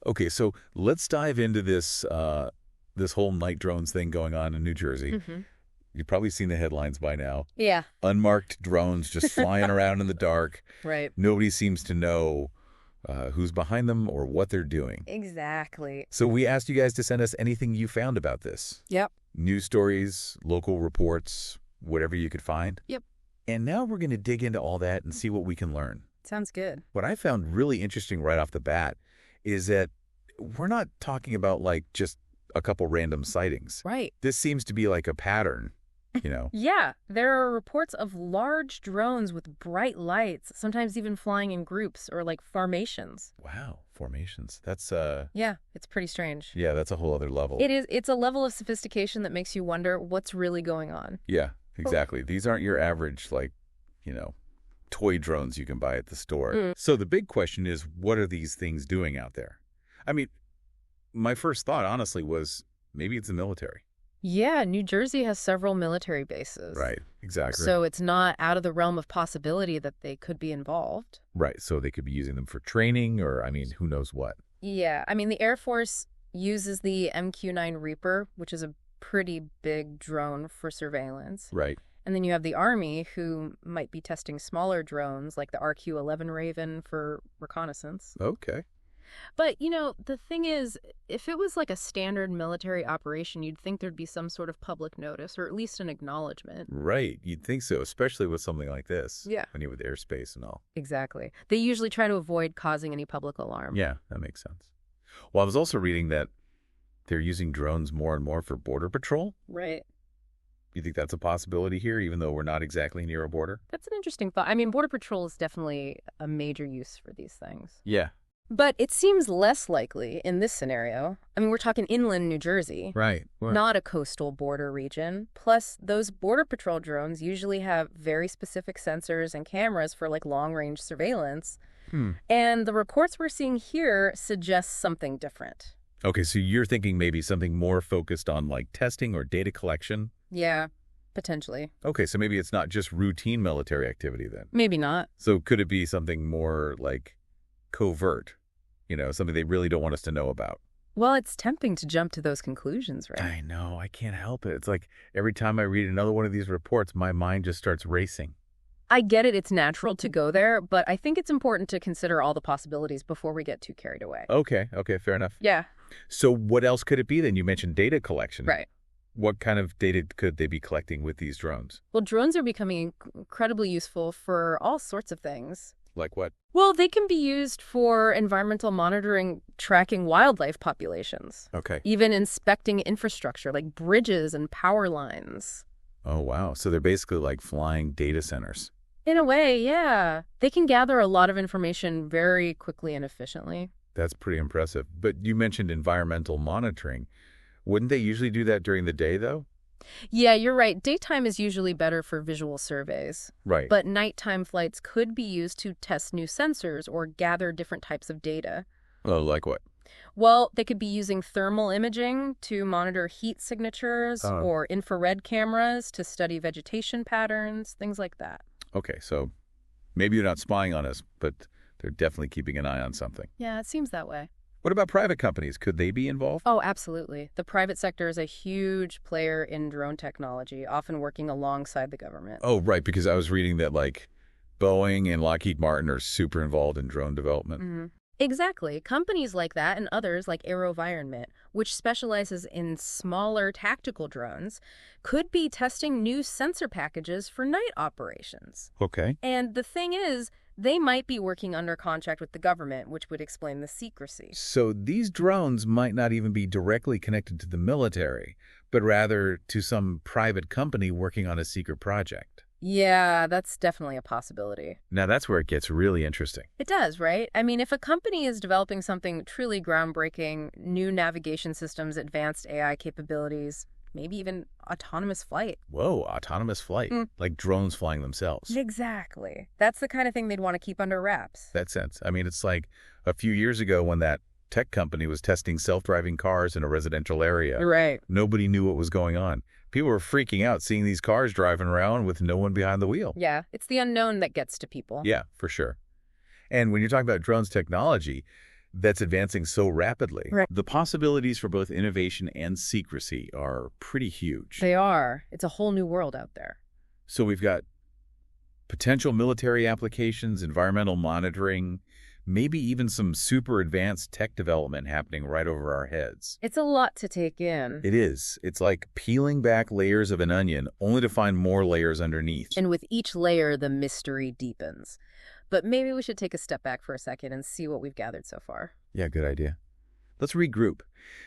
Okay, so let's dive into this whole night drones thing going on in New Jersey. Hmm. You've probably seen the headlines by now. Yeah, Unmarked drones just flying around in the dark. right. Nobody seems to know who's behind them or what they're doing. Exactly. So we asked you guys to send us anything you found about this. Yep. News stories, local reports, whatever you could find. Yep. And now we're going to dig into all that and see what we can learn. Sounds good. What I found really interesting right off the bat is that we're not talking about like just a couple random sightings. Right. This seems to be like a pattern, you know? Yeah, there are reports of large drones with bright lights, sometimes even flying in groups or like formations. Wow, formations. That's Yeah, it's pretty strange. yeah, that's a whole other level. It's a level of sophistication that makes you wonder what's really going on. Yeah, exactly. These aren't your average like, toy drones you can buy at the store. Mm. So the big question is, what are these things doing out there? I mean, my first thought honestly was maybe it's the military. Yeah, New Jersey has several military bases. Right, exactly. So it's not out of the realm of possibility that they could be involved. Right, so they could be using them for training or, I mean, who knows what. Yeah, I mean, the Air Force uses the MQ-9 Reaper, which is a pretty big drone for surveillance. Right. And then you have the Army, who might be testing smaller drones like the RQ-11 Raven for reconnaissance. Okay. But, the thing is, if it was like a standard military operation, you'd think there'd be some sort of public notice or at least an acknowledgement. Right, you'd think so, especially with something like this. Yeah. When you're with airspace and all. Exactly. They usually try to avoid causing any public alarm. Yeah, that makes sense. Well, I was also reading that they're using drones more and more for border patrol. Right. You think that's a possibility here, even though we're not exactly near a border? That's an interesting thought. I mean, Border Patrol is definitely a major use for these things. Yeah. But it seems less likely in this scenario. I mean, we're talking inland New Jersey, Right. not a coastal border region. Plus, those Border Patrol drones usually have very specific sensors and cameras for like long-range surveillance. And the reports we're seeing here suggest something different. Okay, so you're thinking maybe something more focused on like testing or data collection? Yeah, potentially. Okay, so maybe it's not just routine military activity then. Maybe not. So could it be something more like covert? Something they really don't want us to know about? Well, it's tempting to jump to those conclusions, right? I know, I can't help it. It's like every time I read another one of these reports, my mind just starts racing. I get it, it's natural to go there, but I think it's important to consider all the possibilities before we get too carried away. Okay, fair enough. Yeah. So what else could it be then? You mentioned data collection. Right. What kind of data could they be collecting with these drones? Well, drones are becoming incredibly useful for all sorts of things. Like what? Well, they can be used for environmental monitoring, tracking wildlife populations, Okay. even inspecting infrastructure like bridges and power lines. Oh, wow. So they're basically like flying data centers. In a way, yeah. They can gather a lot of information very quickly and efficiently. That's pretty impressive. But you mentioned environmental monitoring. Wouldn't they usually do that during the day, though? Yeah, you're right. Daytime is usually better for visual surveys. Right. But nighttime flights could be used to test new sensors or gather different types of data. Oh, like what? Well, they could be using thermal imaging to monitor heat signatures or infrared cameras to study vegetation patterns, things like that. Okay, so maybe they're not spying on us, but they're definitely keeping an eye on something. Yeah, it seems that way. What about private companies? Could they be involved? Oh, absolutely. The private sector is a huge player in drone technology, often working alongside the government. Oh, right, because I was reading that like Boeing and Lockheed Martin are super involved in drone development. Mm-hmm. Exactly. Companies like that and others like AeroVironment, which specializes in smaller tactical drones, could be testing new sensor packages for night operations. Okay. And the thing is, they might be working under contract with the government, which would explain the secrecy. So these drones might not even be directly connected to the military, but rather to some private company working on a secret project. Yeah, that's definitely a possibility. Now that's where it gets really interesting. It does, right? I mean, if a company is developing something truly groundbreaking, new navigation systems, advanced AI capabilities, maybe even autonomous flight. Whoa, autonomous flight, like drones flying themselves. Exactly. That's the kind of thing they'd want to keep under wraps. That sense. I mean, it's like a few years ago when that tech company was testing self-driving cars in a residential area. Right. Nobody knew what was going on. People were freaking out seeing these cars driving around with no one behind the wheel. Yeah, it's the unknown that gets to people. Yeah, for sure. And when you're talking about drones technology, that's advancing so rapidly. Right. The possibilities for both innovation and secrecy are pretty huge. They are. It's a whole new world out there. So we've got potential military applications, environmental monitoring, maybe even some super advanced tech development happening right over our heads. It's a lot to take in. It is. It's like peeling back layers of an onion only to find more layers underneath. And with each layer, the mystery deepens. But maybe we should take a step back for a second and see what we've gathered so far. Yeah, good idea. Let's regroup.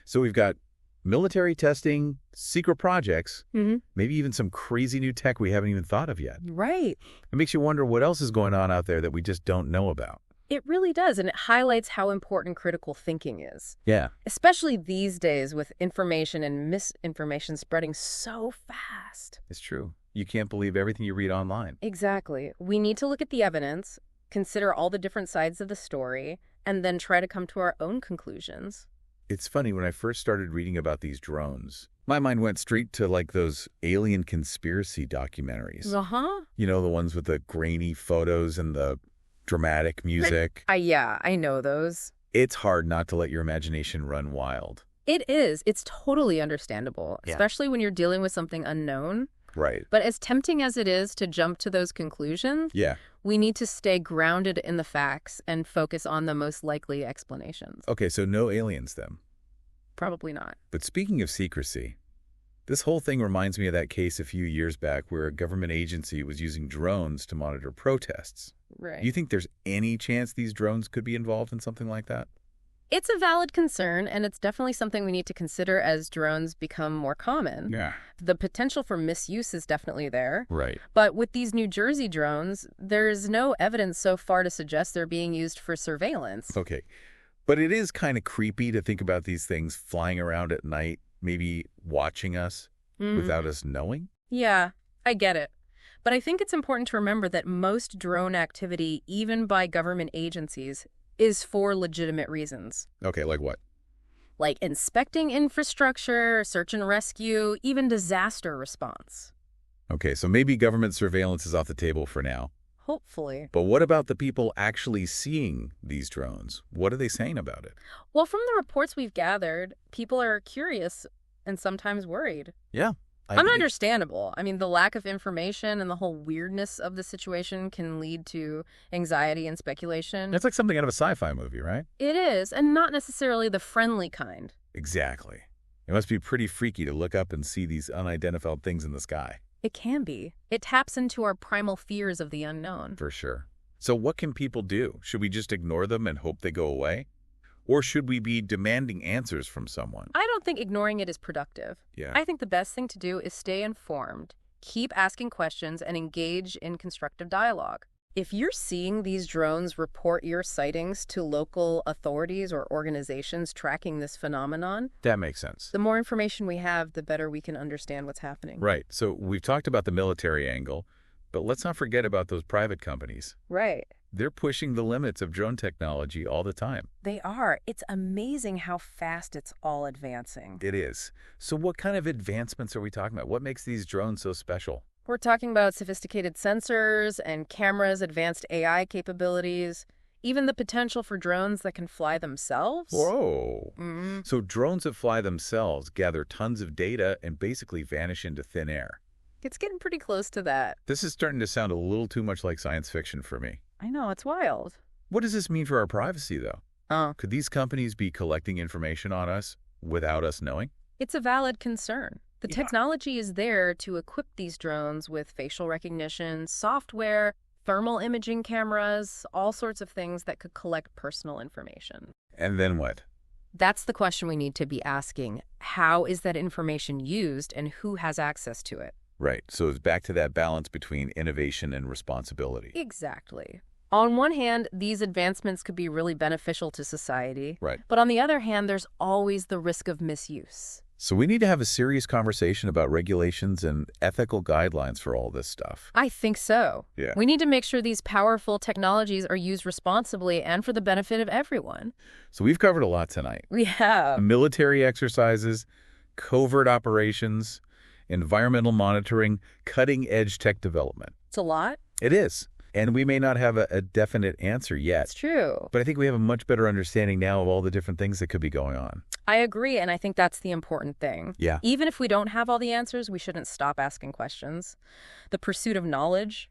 So we've got military testing, secret projects, maybe even some crazy new tech we haven't even thought of yet. Right. It makes you wonder what else is going on out there that we just don't know about. It really does, and it highlights how important critical thinking is. Yeah. Especially these days with information and misinformation spreading so fast. It's true. You can't believe everything you read online. Exactly. We need to look at the evidence, consider all the different sides of the story, and then try to come to our own conclusions. It's funny, when I first started reading about these drones, my mind went straight to like those alien conspiracy documentaries. Uh-huh. You know, the ones with the grainy photos and the dramatic music. Yeah, I know those. It's hard not to let your imagination run wild. It is. It's totally understandable, Yeah. especially when you're dealing with something unknown. Right. But as tempting as it is to jump to those conclusions, Yeah. we need to stay grounded in the facts and focus on the most likely explanations. Okay, so no aliens then. Probably not. But speaking of secrecy, this whole thing reminds me of that case a few years back where a government agency was using drones to monitor protests. Right. Do you think there's any chance these drones could be involved in something like that? It's a valid concern, and it's definitely something we need to consider as drones become more common. Yeah. The potential for misuse is definitely there. Right. But with these New Jersey drones, there's no evidence so far to suggest they're being used for surveillance. Okay. But it is kind of creepy to think about these things flying around at night, maybe watching us without us knowing. Yeah, I get it. But I think it's important to remember that most drone activity, even by government agencies, is for legitimate reasons. Okay, like what? Like inspecting infrastructure, search and rescue, even disaster response. Okay, so maybe government surveillance is off the table for now. Hopefully. But what about the people actually seeing these drones? What are they saying about it? Well, from the reports we've gathered, people are curious and sometimes worried. Yeah. Understandable. I mean, the lack of information and the whole weirdness of the situation can lead to anxiety and speculation. It's like something out of a sci-fi movie, right? It is, and not necessarily the friendly kind. Exactly. It must be pretty freaky to look up and see these unidentified things in the sky. It can be. It taps into our primal fears of the unknown. For sure. So what can people do? Should we just ignore them and hope they go away? Or should we be demanding answers from someone? I don't think ignoring it is productive. Yeah. I think the best thing to do is stay informed, keep asking questions, and engage in constructive dialogue. If you're seeing these drones, report your sightings to local authorities or organizations tracking this phenomenon. That makes sense. The more information we have, the better we can understand what's happening. Right. So we've talked about the military angle, but let's not forget about those private companies. Right. They're pushing the limits of drone technology all the time. They are. It's amazing how fast it's all advancing. It is. So what kind of advancements are we talking about? What makes these drones so special? We're talking about sophisticated sensors and cameras, advanced AI capabilities, even the potential for drones that can fly themselves. Whoa. Mm-hmm. So drones that fly themselves gather tons of data and basically vanish into thin air. It's getting pretty close to that. This is starting to sound a little too much like science fiction for me. I know, it's wild. What does this mean for our privacy, though? Oh. Could these companies be collecting information on us without us knowing? It's a valid concern. The Yeah. technology is there to equip these drones with facial recognition, software, thermal imaging cameras, all sorts of things that could collect personal information. And then what? That's the question we need to be asking. How is that information used and who has access to it? Right. So it's back to that balance between innovation and responsibility. Exactly. On one hand, these advancements could be really beneficial to society. Right. But on the other hand, there's always the risk of misuse. So we need to have a serious conversation about regulations and ethical guidelines for all this stuff. I think so. Yeah. We need to make sure these powerful technologies are used responsibly and for the benefit of everyone. So we've covered a lot tonight. We have. Military exercises, covert operations, environmental monitoring, cutting-edge tech development. It's a lot. It is. And we may not have a definite answer yet. It's true. But I think we have a much better understanding now of all the different things that could be going on. I agree, and I think that's the important thing. Yeah. Even if we don't have all the answers, we shouldn't stop asking questions. The pursuit of knowledge,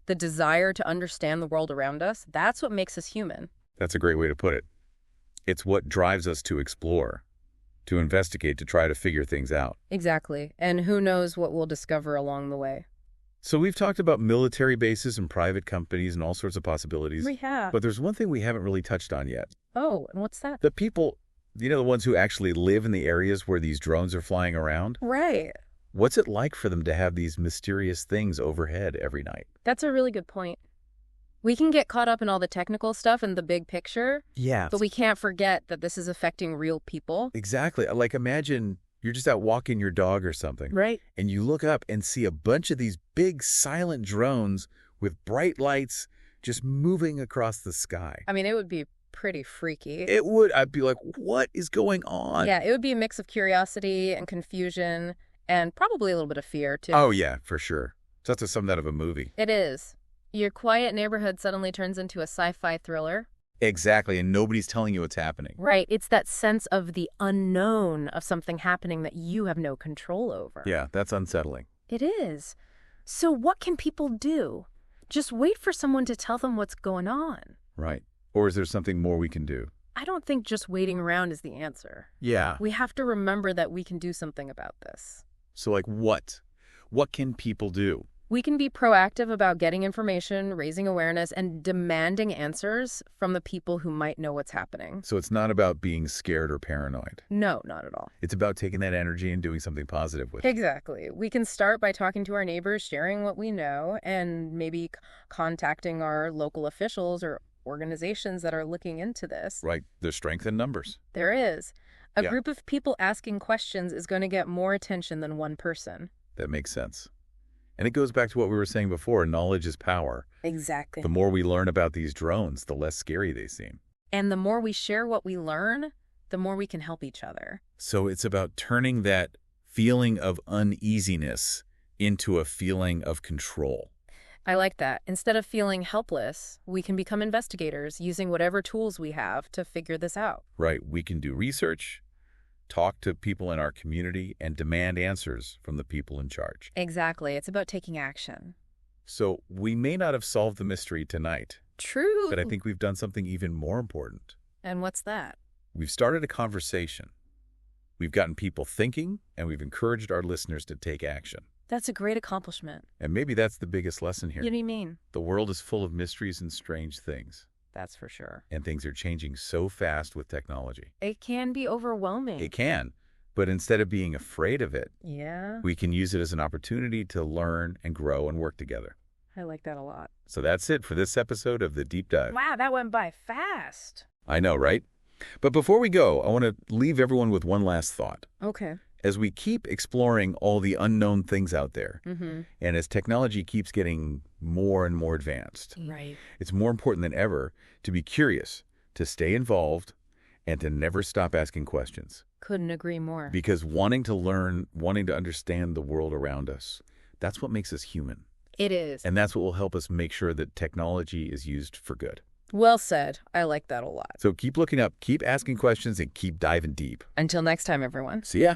the desire to understand the world around us, that's what makes us human. That's a great way to put it. It's what drives us to explore, to investigate, to try to figure things out. Exactly. And who knows what we'll discover along the way. So we've talked about military bases and private companies and all sorts of possibilities. We have. But there's one thing we haven't really touched on yet. Oh, and what's that? The people, the ones who actually live in the areas where these drones are flying around. Right. What's it like for them to have these mysterious things overhead every night? That's a really good point. We can get caught up in all the technical stuff and the big picture, Yeah. but we can't forget that this is affecting real people. Exactly. Like imagine you're just out walking your dog or something. Right. And you look up and see a bunch of these big silent drones with bright lights just moving across the sky. I mean, it would be pretty freaky. I'd be like, what is going on? Yeah, it would be a mix of curiosity and confusion and probably a little bit of fear, too. Oh, yeah, for sure. So that's something out of a movie. It is. Your quiet neighborhood suddenly turns into a sci-fi thriller. Exactly, and nobody's telling you what's happening. Right. It's that sense of the unknown of something happening that you have no control over. Yeah, that's unsettling. It is. So what can people do? Just wait for someone to tell them what's going on. Right. Or is there something more we can do? I don't think just waiting around is the answer. Yeah. We have to remember that we can do something about this. So like what? What can people do? We can be proactive about getting information, raising awareness, and demanding answers from the people who might know what's happening. So it's not about being scared or paranoid. No, not at all. It's about taking that energy and doing something positive with it. Exactly. We can start by talking to our neighbors, sharing what we know, and maybe contacting our local officials or organizations that are looking into this. Right. There's strength in numbers. There is. A Yeah. group of people asking questions is going to get more attention than one person. That makes sense. And it goes back to what we were saying before. Knowledge is power. Exactly. The more we learn about these drones, the less scary they seem. And the more we share what we learn, the more we can help each other. So it's about turning that feeling of uneasiness into a feeling of control. I like that. Instead of feeling helpless, we can become investigators using whatever tools we have to figure this out. Right. We can do research, talk to people in our community, and demand answers from the people in charge. Exactly. It's about taking action. So we may not have solved the mystery tonight, True. but I think we've done something even more important. And what's that? We've started a conversation. We've gotten people thinking, and we've encouraged our listeners to take action. That's a great accomplishment. And maybe that's the biggest lesson here. What do you mean? The world is full of mysteries and strange things, That's for sure. and things are changing so fast with technology. It can be overwhelming. It can, but instead of being afraid of it, Yeah, we can use it as an opportunity to learn and grow and work together. I like that a lot. So that's it for this episode of The Deep Dive. Wow, that went by fast. I know, right? But before we go, I want to leave everyone with one last thought. Okay. As we keep exploring all the unknown things out there, Mm-hmm. and as technology keeps getting more and more advanced, Right. it's more important than ever to be curious, to stay involved, and to never stop asking questions. Couldn't agree more. Because wanting to learn, wanting to understand the world around us, that's what makes us human. It is. And that's what will help us make sure that technology is used for good. Well said. I like that a lot. So keep looking up, keep asking questions, and keep diving deep. Until next time, everyone. See ya.